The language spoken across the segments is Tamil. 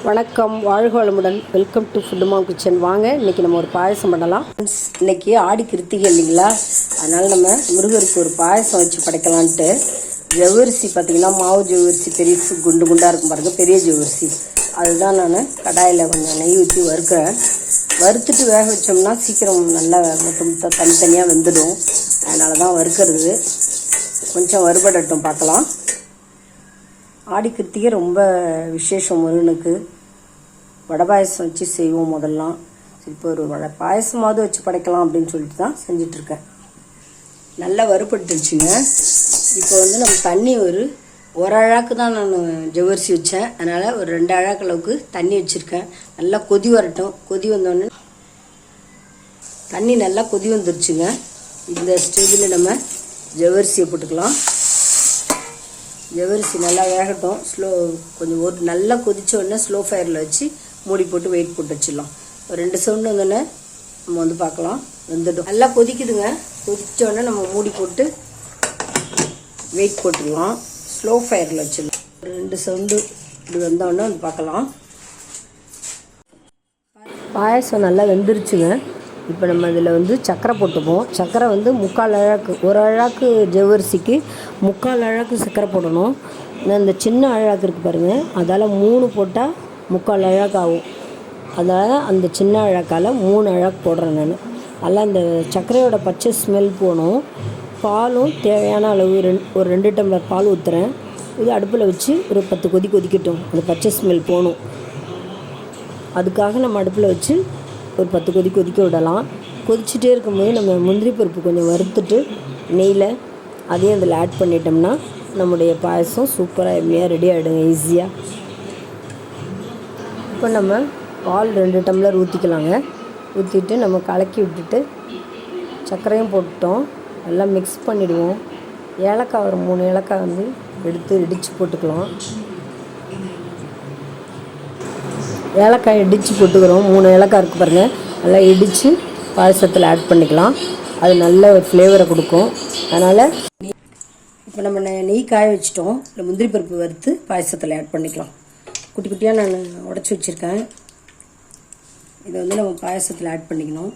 வணக்கம், வாழ்க வளமுடன். Welcome to food mom kitchen. வாங்க, இன்றைக்கி நம்ம ஒரு பாயசம் பண்ணலாம். இன்றைக்கி ஆடி கிருத்திகை இல்லைங்களா, அதனால் நம்ம முருகருக்கு ஒரு பாயசம் வச்சு படைக்கலான்ட்டு ஜவ்வரிசி பார்த்திங்கன்னா, மாவு ஜவ்வரிசி பெரிய குண்டு குண்டாக இருக்கும் பாருங்கள், பெரிய ஜவ்வரிசி. அதுதான் நான் கடாயில் கொஞ்சம் நெய் ஊற்றி வறுக்கிறேன். வறுத்துட்டு வேக வச்சோம்னா சீக்கிரம் நல்லா மொத்த தனித்தனியாக வெந்துடும். அதனால தான் வறுக்கிறது. கொஞ்சம் வறுபடட்டும், பார்க்கலாம். ஆடி கிருத்திகை ரொம்ப விசேஷம். முருகனுக்கு வடை பாயசம் வச்சு செய்வோம் முதல்லாம். இப்போ ஒரு பாயசமாவது வச்சு படைக்கலாம் அப்படின்னு சொல்லிட்டு தான் செஞ்சிட்ருக்கேன். நல்லா வறுபட்டுருச்சுங்க. இப்போ நம்ம தண்ணி ஒரு அழாக்கு தான் நான் ஜவ்வரிசி வச்சேன். அதனால் ஒரு 2 அழாக்கு அளவுக்கு தண்ணி வச்சுருக்கேன். நல்லா கொதி வரட்டும். கொதி வந்தோடனே தண்ணி நல்லா கொதி வந்துருச்சுங்க. இந்த ஸ்டேஜில் நம்ம ஜவ்வரிசியை போட்டுக்கலாம். ஜவ்வரிசி நல்லா வேகட்டும். கொஞ்சம் நல்லா கொதிச்ச உடனே ஸ்லோ ஃபயரில் வச்சு மூடி போட்டு வெயிட் போட்டு வச்சிடலாம். ஒரு 2 சவுண்டு வந்தோடனே நம்ம பார்க்கலாம். வெந்துடும். நல்லா கொதிக்குதுங்க. கொதிச்ச உடனே நம்ம மூடி போட்டு வெயிட் போட்டுடலாம். ஸ்லோ ஃபயரில் வச்சிடலாம். ஒரு 2 சவுண்டு இப்படி வந்தோடனே பார்க்கலாம். பாயசம் நல்லா வெந்துருச்சுங்க. இப்போ நம்ம இதில் சர்க்கரை போட்டுப்போம். சர்க்கரை 3/4 அழாக்கு, 1 அழாக்கு ஜவ்வரிசிக்கு 3/4 அழாக்கு சர்க்கரை போடணும். இந்த சின்ன அழாக்கு இருக்குது பாருங்கள், அதால் 3 போட்டால் 3/4 அழாக்கு ஆகும். அதால் அந்த சின்ன அழாக்கால் 3 அழாக்கு போடுறேன் நான். அதில் அந்த சர்க்கரையோட பச்சை ஸ்மெல் போகணும். பாலும் தேவையான அளவு ஒரு 2 டம்ளர் பால் ஊற்றுறேன். இது அடுப்பில் வச்சு ஒரு 10 கொதி கொதிக்கட்டும். அந்த பச்சை ஸ்மெல் போகணும். அதுக்காக நம்ம அடுப்பில் வச்சு ஒரு 10 கொதி கொதிக்க விடலாம். கொதிச்சுட்டே இருக்கும்போது நம்ம முந்திரி பருப்பு கொஞ்சம் வறுத்துட்டு நெய்யில் அதையும் அதில் ஆட் பண்ணிட்டோம்னா நம்முடைய பாயசம் சூப்பராக எம்மையாக ரெடி ஆகிடுங்க, ஈஸியாக. இப்போ நம்ம பால் 2 டம்ளர் ஊற்றிக்கலாங்க. ஊற்றிட்டு நம்ம கலக்கி விட்டுட்டு சர்க்கரையும் போட்டுட்டோம். நல்லா மிக்ஸ் பண்ணிவிடுவோம். ஏலக்காய் ஒரு 3 ஏலக்காய் எடுத்து இடித்து போட்டுக்கலாம். ஏலக்காய் இடித்து போட்டுக்கிறோம். 3 ஏலக்காய் இருக்குது பாருங்கள், நல்லா இடித்து பாயசத்தில் ஆட் பண்ணிக்கலாம். அது நல்ல ஒரு ஃப்ளேவரை கொடுக்கும். அதனால் இப்போ நம்ம நெய் காய வச்சிட்டோம். இல்லை முந்திரி பருப்பு வறுத்து பாயசத்தில் ஆட் பண்ணிக்கலாம். குட்டி குட்டியாக நான் உடச்சி வச்சுருக்கேன். இதை நம்ம பாயசத்தில் ஆட் பண்ணிக்கணும்.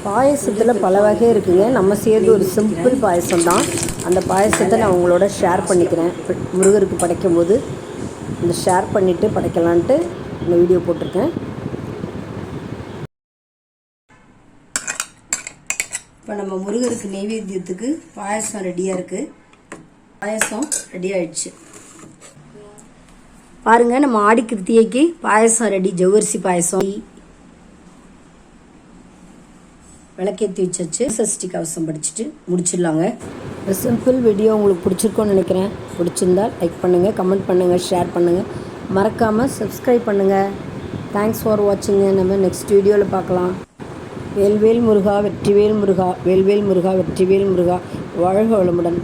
பாயசத்தில் பல வகை இருக்குதுங்க. நம்ம செய்கிறது ஒரு சிம்பிள் பாயசம் தான். அந்த பாயசத்தை நான் உங்களோட ஷேர் பண்ணிக்கிறேன். முருகருக்கு படைக்கும் போது இந்த ஷேர் பண்ணிவிட்டு படைக்கலான்ட்டு இந்த வீடியோ போட்டிருக்கேன். இப்போ நம்ம முருகருக்கு நெய்வேத்தியத்துக்கு பாயசம் ரெடியாக இருக்குது. பாயசம் ரெடி ஆயிடுச்சு பாருங்கள். நம்ம ஆடி கிருத்திகைக்கு பாயசம் ரெடி. ஜவ்வரிசி பாயசம் விளக்கேற்றி வச்சாச்சு. சஷ்டி கவசம் படிச்சுட்டு முடிச்சிடலாங்க. இந்த சிம்பிள் வீடியோ உங்களுக்கு பிடிச்சிருக்கோன்னு நினைக்கிறேன். பிடிச்சிருந்தால் லைக் பண்ணுங்கள், கமெண்ட் பண்ணுங்கள், ஷேர் பண்ணுங்கள். மறக்காமல் சப்ஸ்கிரைப் பண்ணுங்கள். Thanks for வாட்சிங்க. நம்ம நெக்ஸ்ட் வீடியோவில் பார்க்கலாம். வேல்வேல் முருகா, வெற்றிவேல் முருகா, வேல்வேல் முருகா, வெற்றிவேல் முருகா. வாழ்க வளமுடன்.